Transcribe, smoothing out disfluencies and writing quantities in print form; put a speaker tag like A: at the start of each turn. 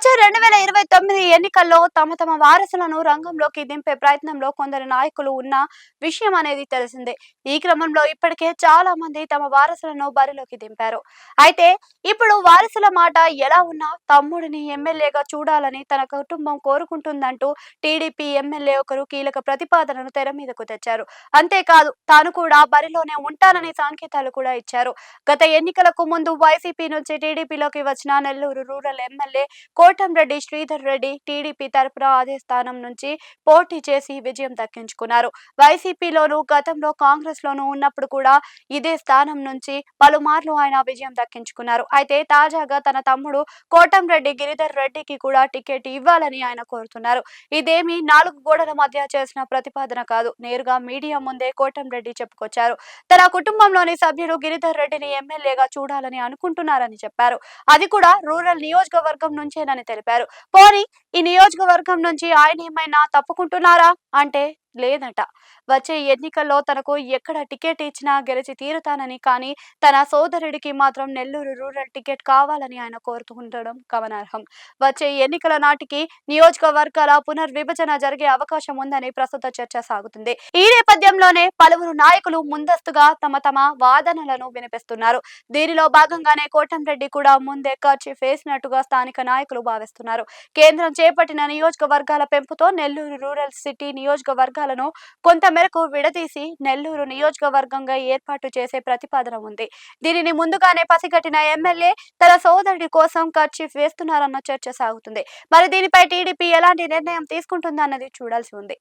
A: వచ్చే 2029 ఎన్నికల్లో తమ వారసులను రంగంలోకి దింపే ప్రయత్నంలో కొందరు నాయకులు ఉన్న విషయం అనేది తెలిసిందే. ఈ క్రమంలో ఇప్పటికే చాలా మంది తమ వారసులను బరిలోకి దింపారు. అయితే ఇప్పుడు వారసుల మాట ఎలా ఉన్నా తమ్ముడిని ఎమ్మెల్యేగా చూడాలని తన కుటుంబం కోరుకుంటుందంటూ టీడీపీ ఎమ్మెల్యే ఒకరు కీలక ప్రతిపాదనను తెర మీదకు తెచ్చారు. అంతేకాదు తాను కూడా బరిలోనే ఉంటాననే సంకేతాలు కూడా ఇచ్చారు. గత ఎన్నికలకు ముందు వైసీపీ నుంచి టీడీపీలోకి వచ్చిన Nellore rural MLA Kotamreddy Sridhar Reddy TDP తరపున అదే స్థానం నుంచి పోటీ చేసి విజయం దక్కించుకున్నారు. వైసీపీలోను గతంలో కాంగ్రెస్ లోను ఉన్నప్పుడు కూడా ఇదే స్థానం నుంచి పలుమార్లు ఆయన విజయం దక్కించుకున్నారు. అయితే తాజాగా తన తమ్ముడు కోటంరెడ్డి గిరిధర్ రెడ్డికి కూడా టికెట్ ఇవ్వాలని ఆయన కోరుతున్నారు. ఇదేమి నాలుగు గోడల మధ్య చేసిన ప్రతిపాదన కాదు. నేరుగా మీడియా ముందే కోటంరెడ్డి చెప్పుకొచ్చారు. తన కుటుంబంలోని సభ్యులు గిరిధర్ రెడ్డిని ఎమ్మెల్యేగా చూడాలని అనుకుంటున్నారని చెప్పారు. అది కూడా రూరల్ నియోజకవర్గం నుంచేనని తెలిపారు. పోనీ ఈ నియోజకవర్గం నుంచి ఆయన ఏమైనా తప్పుకుంటున్నారా అంటే లేదట. వచ్చే ఎన్నికల్లో తనకు ఎక్కడ టికెట్ ఇచ్చినా గెలిచి తీరుతానని, కానీ తన సోదరుడికి మాత్రం నెల్లూరు రూరల్ టికెట్ కావాలని ఆయన కోరుతుండడం గమనార్హం. వచ్చే ఎన్నికల నాటికి నియోజకవర్గాల పునర్విభజన జరిగే అవకాశం ఉందని ప్రస్తుత చర్చ సాగుతుంది. ఈ నేపథ్యంలోనే పలువురు నాయకులు ముందస్తుగా తమ వాదనలను వినిపిస్తున్నారు. దీనిలో భాగంగానే కోటంరెడ్డి కూడా ముందే కర్చీఫ్ వేసినట్టుగా స్థానిక నాయకులు భావిస్తున్నారు. కేంద్రం చేపట్టిన నియోజకవర్గాల పెంపుతో నెల్లూరు రూరల్ సిటీ నియోజకవర్గాలను కొంత మేరకు విడదీసి నెల్లూరు నియోజకవర్గంగా ఏర్పాటు చేసే ప్రతిపాదన ఉంది. దీనిని ముందుగానే పసిగట్టిన ఎమ్మెల్యే తన సోదరుడి కోసం కర్చీఫ్ వేస్తున్నారన్న చర్చ సాగుతుంది. మరి దీనిపై టీడీపీ ఎలాంటి నిర్ణయం తీసుకుంటుందన్నది చూడాల్సి ఉంది.